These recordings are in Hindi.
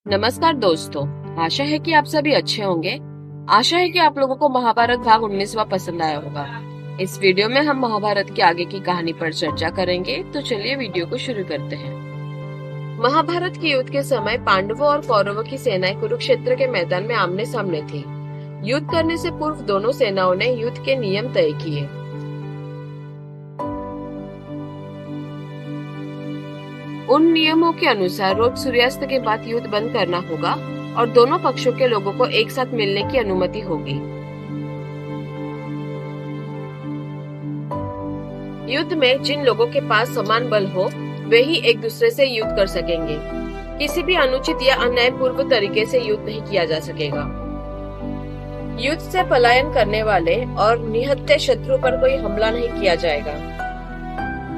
नमस्कार दोस्तों। आशा है कि आप सभी अच्छे होंगे। आशा है कि आप लोगों को महाभारत भाग 19वां पसंद आया होगा। इस वीडियो में हम महाभारत के आगे की कहानी पर चर्चा करेंगे, तो चलिए वीडियो को शुरू करते हैं। महाभारत के युद्ध के समय पांडवों और कौरवों की सेनाएं कुरुक्षेत्र के मैदान में आमने सामने थी। युद्ध करने से पूर्व दोनों सेनाओं ने युद्ध के नियम तय किए। उन नियमों के अनुसार रोज सूर्यास्त के बाद युद्ध बंद करना होगा और दोनों पक्षों के लोगों को एक साथ मिलने की अनुमति होगी। युद्ध में जिन लोगों के पास समान बल हो वे ही एक दूसरे से युद्ध कर सकेंगे। किसी भी अनुचित या अन्यायपूर्ण तरीके से युद्ध नहीं किया जा सकेगा। युद्ध से पलायन करने वाले और निहत्थे शत्रु पर कोई हमला नहीं किया जाएगा।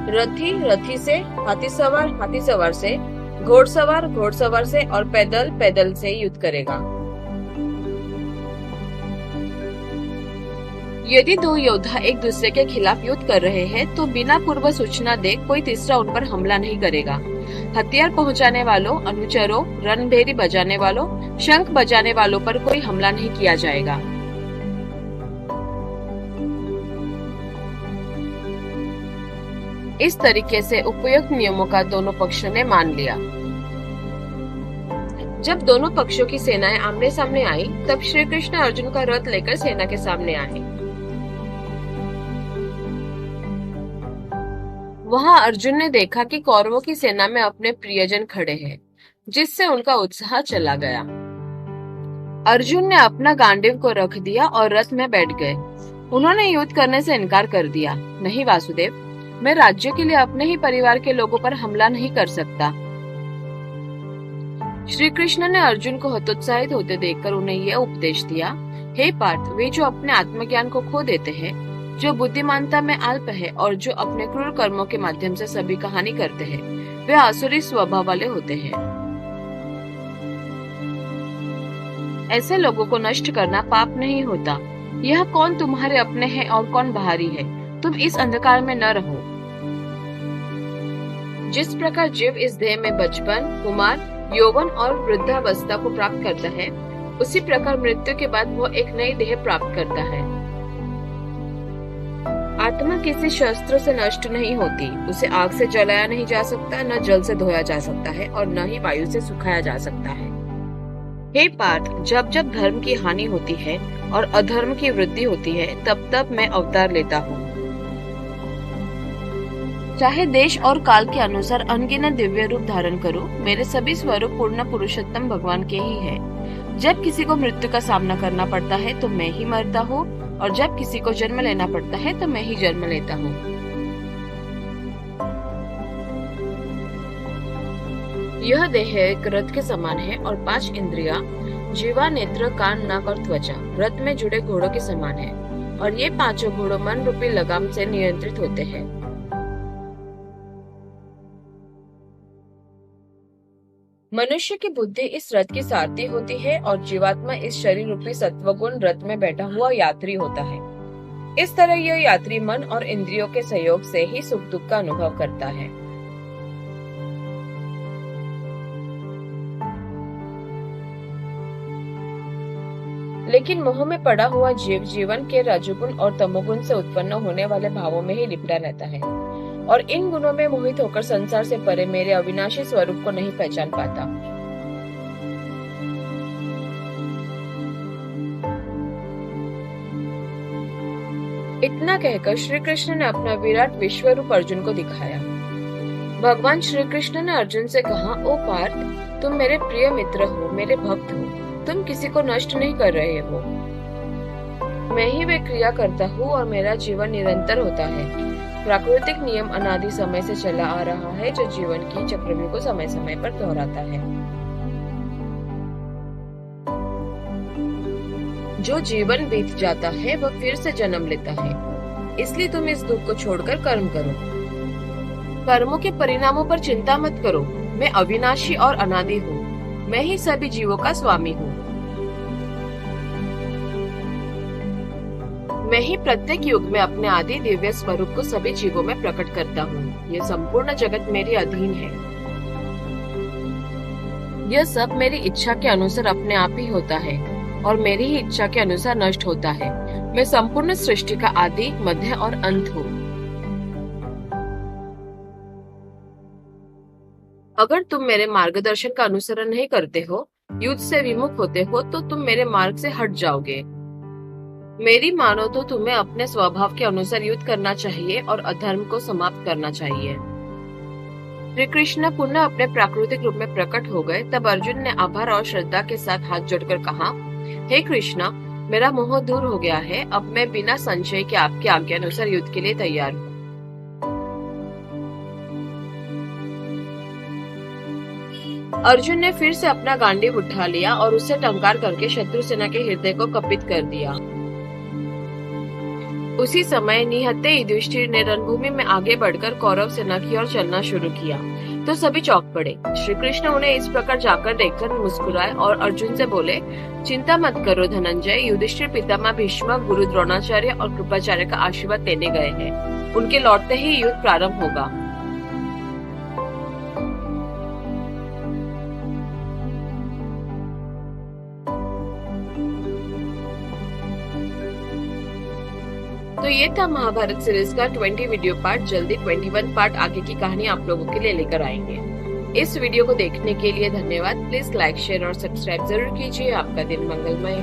रथी रथी से, हाथी सवार से, घोड़सवार से और पैदल से युद्ध करेगा। यदि दो योद्धा एक दूसरे के खिलाफ युद्ध कर रहे हैं तो बिना पूर्व सूचना दे कोई तीसरा उन पर हमला नहीं करेगा। हथियार पहुंचाने वालों, अनुचरों, रणभेरी बजाने वालों, शंख बजाने वालों पर कोई हमला नहीं किया जाएगा। इस तरीके से उपयुक्त नियमों का दोनों पक्षों ने मान लिया। जब दोनों पक्षों की सेनाएं आमने सामने आई, तब श्री कृष्ण अर्जुन का रथ लेकर सेना के सामने आए। वहां अर्जुन ने देखा कि कौरवों की सेना में अपने प्रियजन खड़े हैं, जिससे उनका उत्साह चला गया। अर्जुन ने अपना गांडीव को रख दिया और रथ में बैठ गए। उन्होंने युद्ध करने से इनकार कर दिया। नहीं वासुदेव, मैं राज्य के लिए अपने ही परिवार के लोगों पर हमला नहीं कर सकता। श्री कृष्ण ने अर्जुन को हतोत्साहित होते देखकर उन्हें यह उपदेश दिया, हे पार्थ, वे जो अपने आत्मज्ञान को खो देते हैं, जो बुद्धिमानता में अल्प है और जो अपने क्रूर कर्मों के माध्यम से सभी का हानि करते हैं, वे आसुरी स्वभाव वाले होते हैं। ऐसे लोगों को नष्ट करना पाप नहीं होता। यह कौन तुम्हारे अपने हैं और कौन बाहरी है, तुम इस अंधकार में न रहो। जिस प्रकार जीव इस देह में बचपन, कुमार, यौवन और वृद्धावस्था को प्राप्त करता है, उसी प्रकार मृत्यु के बाद वो एक नई देह प्राप्त करता है। आत्मा किसी शस्त्र से नष्ट नहीं होती। उसे आग से जलाया नहीं जा सकता, न जल से धोया जा सकता है और न ही वायु से सुखाया जा सकता है। हे पार्थ, जब जब धर्म की हानि होती है और अधर्म की वृद्धि होती है, तब तब मैं अवतार लेता हूँ। चाहे देश और काल के अनुसार अनगिनत दिव्य रूप धारण करूं, मेरे सभी स्वरूप पूर्ण पुरुषोत्तम भगवान के ही है। जब किसी को मृत्यु का सामना करना पड़ता है तो मैं ही मरता हूँ, और जब किसी को जन्म लेना पड़ता है तो मैं ही जन्म लेता हूँ। यह देह एक रथ के समान है और 5 इंद्रियां, जीवा, नेत्र, कान, नाक और त्वचा रथ में जुड़े घोड़ों के समान है, और ये 5 घोड़ों मन रूपी लगाम से नियंत्रित होते हैं। मनुष्य की बुद्धि इस रथ की सारथी होती है और जीवात्मा इस शरीर रूपी सत्वगुण रथ में बैठा हुआ यात्री होता है। इस तरह यह यात्री मन और इंद्रियों के सहयोग से ही सुख दुख का अनुभव करता है। लेकिन मोह में पड़ा हुआ जीव जीवन के रजोगुण और तमोगुण से उत्पन्न होने वाले भावों में ही लिपटा रहता है और इन गुणों में मोहित होकर संसार से परे मेरे अविनाशी स्वरूप को नहीं पहचान पाता। इतना कहकर श्री कृष्ण ने अपना विराट विश्व रूप अर्जुन को दिखाया। भगवान श्री कृष्ण ने अर्जुन से कहा, ओ पार्थ, तुम मेरे प्रिय मित्र हो, मेरे भक्त हो। तुम किसी को नष्ट नहीं कर रहे हो। मैं ही वे क्रिया करता हूँ और मेरा जीवन निरंतर होता है। प्राकृतिक नियम अनादि समय से चला आ रहा है, जो जीवन की चक्रव्यूह को समय समय पर दोहराता है। जो जीवन बीत जाता है वह फिर से जन्म लेता है। इसलिए तुम इस दुख को छोड़कर कर्म करो। कर्मों के परिणामों पर चिंता मत करो। मैं अविनाशी और अनादि हूँ। मैं ही सभी जीवों का स्वामी हूँ। मैं ही प्रत्येक युग में अपने आदि दिव्य स्वरूप को सभी जीवों में प्रकट करता हूँ। ये संपूर्ण जगत मेरे अधीन है। यह सब मेरी इच्छा के अनुसार अपने आप ही होता है और मेरी ही इच्छा के अनुसार नष्ट होता है। मैं संपूर्ण सृष्टि का आदि, मध्य और अंत हूँ। अगर तुम मेरे मार्गदर्शन का अनुसरण नहीं करते हो, युद्ध से विमुख होते हो, तो तुम मेरे मार्ग से हट जाओगे। मेरी मानो तो तुम्हें अपने स्वभाव के अनुसार युद्ध करना चाहिए और अधर्म को समाप्त करना चाहिए। श्री कृष्ण पुनः अपने प्राकृतिक रूप में प्रकट हो गए। तब अर्जुन ने आभार और श्रद्धा के साथ हाथ जोड़कर कहा, हे कृष्ण, मेरा मोह दूर हो गया है। अब मैं बिना संशय के आपकी आज्ञा अनुसार युद्ध के लिए तैयार हूँ। अर्जुन ने फिर से अपना गांडीव उठा लिया और उससे टंकार करके शत्रु सेना के हृदय को कंपित कर दिया। उसी समय निहत्थे युधिष्ठिर ने रणभूमि में आगे बढ़कर कौरव सेना की ओर चलना शुरू किया तो सभी चौंक पड़े। श्री कृष्ण उन्हें इस प्रकार जाकर देखकर मुस्कुराए और अर्जुन से बोले, चिंता मत करो धनंजय, युधिष्ठिर पितामह भीष्म, गुरु द्रोणाचार्य और कृपाचार्य का आशीर्वाद लेने गए हैं। उनके लौटते ही युद्ध प्रारंभ होगा। तो ये था महाभारत सीरीज का 20 वीडियो पार्ट। जल्दी 21 पार्ट आगे की कहानी आप लोगों के लिए लेकर आएंगे। इस वीडियो को देखने के लिए धन्यवाद। प्लीज लाइक, शेयर और सब्सक्राइब जरूर कीजिए। आपका दिन मंगलमय।